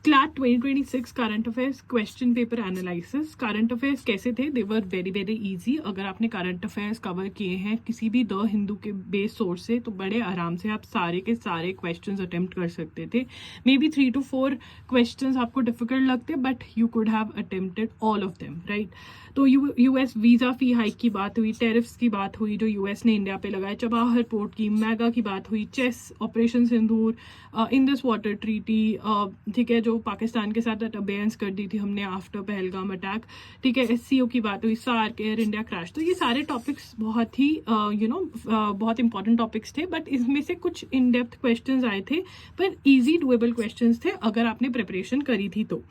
CLAT 2026 current affairs question paper analysis. Current affairs कैसे थे? दे were very very easy. अगर आपने करंट अफेयर्स कवर किए हैं किसी भी द हिंदू के बेस सोर्स से तो बड़े आराम से आप सारे के सारे क्वेश्चंस अटेम्प्ट कर सकते थे। मे बी 3 to 4 क्वेश्चंस आपको डिफिकल्ट लगते but you could have attempted all of them, right. तो यूएस वीजा फी हाइक की बात हुई, टेरिफ्स की बात हुई जो यूएस ने इंडिया पे लगाए, चबाहर पोर्ट की, मेगा की बात हुई, चेस, ऑपरेशन सिंदूर, इंडस वाटर ट्रीटी, ठीक है, जो पाकिस्तान के साथ अबेयंस कर दी थी हमने आफ्टर पहलगाम अटैक, ठीक है, एससीओ की बात हुई, सार्क, एयर इंडिया क्रैश। तो ये सारे टॉपिक्स बहुत ही बहुत इंपॉर्टेंट टॉपिक्स थे, बट इसमें से कुछ इन डेप्थ क्वेश्चंस आए थे पर इजी डुएबल क्वेश्चंस थे अगर आपने प्रिपरेशन करी थी तो।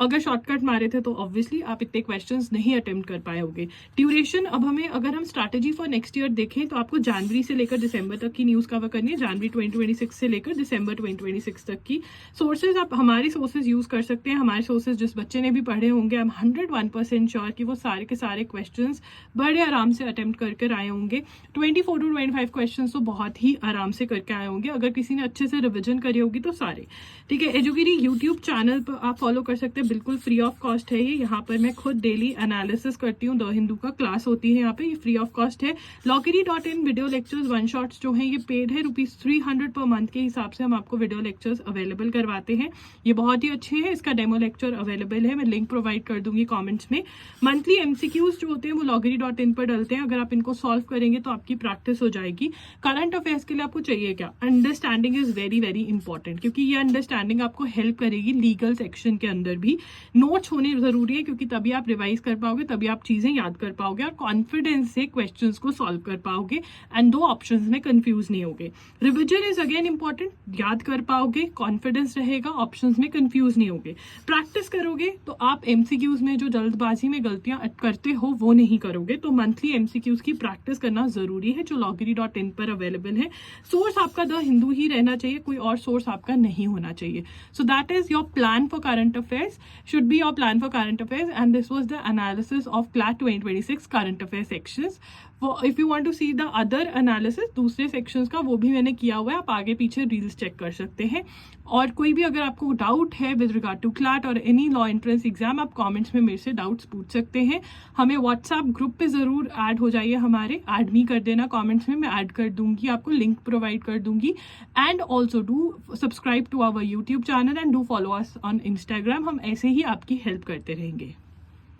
अगर शॉर्टकट मारे थे तो ऑब्वियसली आप इतने क्वेश्चंस नहीं अटेम्प्ट कर पाए होंगे। ड्यूरेशन, अब हमें अगर हम स्ट्रैटेजी फॉर नेक्स्ट ईयर देखें तो आपको जनवरी से लेकर दिसंबर तक की न्यूज़ कवर करनी है, जनवरी 2026 से लेकर दिसंबर 2026 तक की। सोर्सेज, आप हमारे सोर्सेज यूज कर सकते हैं। हमारे सोर्सेज जिस बच्चे ने भी पढ़े होंगे, हम 101% श्योर कि वो सारे के सारे क्वेश्चन बड़े आराम से अटेम्प्ट करके आए होंगे। 24 to 25 क्वेश्चन तो बहुत ही आराम से करके आए होंगे अगर किसी ने अच्छे से रिविजन करी होगी तो सारे, ठीक है। एजुगिरी यूट्यूब चैनल पर आप फॉलो कर सकते हैं, बिल्कुल फ्री ऑफ कॉस्ट है ये। यहाँ पर मैं खुद डेली एनालिसिस करती हूँ, द हिंदू का क्लास होती है यहाँ पे, ये फ्री ऑफ कॉस्ट है। loggery.in video lectures one shots जो हैं ये पेड है, ₹300 पर मंथ के हिसाब से हम आपको वीडियो लेक्चर्स अवेलेबल करवाते हैं। ये बहुत ही अच्छे हैं, इसका डेमो लेक्चर अवेलेबल है, मैं लिंक प्रोवाइड कर दूंगी कॉमेंट्स में। मंथली MCQs जो होते हैं वो loggery.in पर डलते हैं, अगर आप इनको सॉल्व करेंगे तो आपकी प्रैक्टिस हो जाएगी। करंट अफेयर्स के लिए आपको चाहिए क्या? Understanding is very very important, क्योंकि ये अंडरस्टैंडिंग आपको हेल्प करेगी लीगल सेक्शन के अंदर भी। नोट्स होने जरूरी है क्योंकि तभी आप रिवाइज कर पाओगे, तभी आप चीजें याद कर पाओगे और कॉन्फिडेंस से क्वेश्चंस को सॉल्व कर पाओगे एंड 2 ऑप्शंस में कंफ्यूज नहीं होगे। रिविजन इज अगेन इंपॉर्टेंट, याद कर पाओगे, कॉन्फिडेंस रहेगा, ऑप्शंस में कंफ्यूज नहीं होगे। प्रैक्टिस करोगे तो आप MCQs में जो जल्दबाजी में गलतियां करते हो वो नहीं करोगे। तो मंथली MCQs की प्रैक्टिस करना जरूरी है जो loggery.in पर अवेलेबल है। सोर्स आपका द हिंदू ही रहना चाहिए, कोई और सोर्स आपका नहीं होना चाहिए। So that is your plan for current affairs, should be your plan for current affairs, and this was the analysis of CLAT 2026 current affairs sections. If you want to see the other analysis दूसरे sections का, वो भी मैंने किया हुआ है, आप आगे पीछे रील्स चेक कर सकते हैं। और कोई भी अगर आपको डाउट है विद रिगार्ड टू CLAT और एनी लॉ एंट्रेंस एग्जाम, आप कमेंट्स में मेरे से डाउट्स पूछ सकते हैं। हमें व्हाट्सएप ग्रुप पे जरूर ऐड हो जाइए, हमारे ऐड मी कर देना कमेंट्स में, मैं ऐड कर दूंगी, आपको लिंक प्रोवाइड कर दूंगी। And also do subscribe to our YouTube channel and do follow us on Instagram, हम ऐसे ही आपकी हेल्प करते रहेंगे।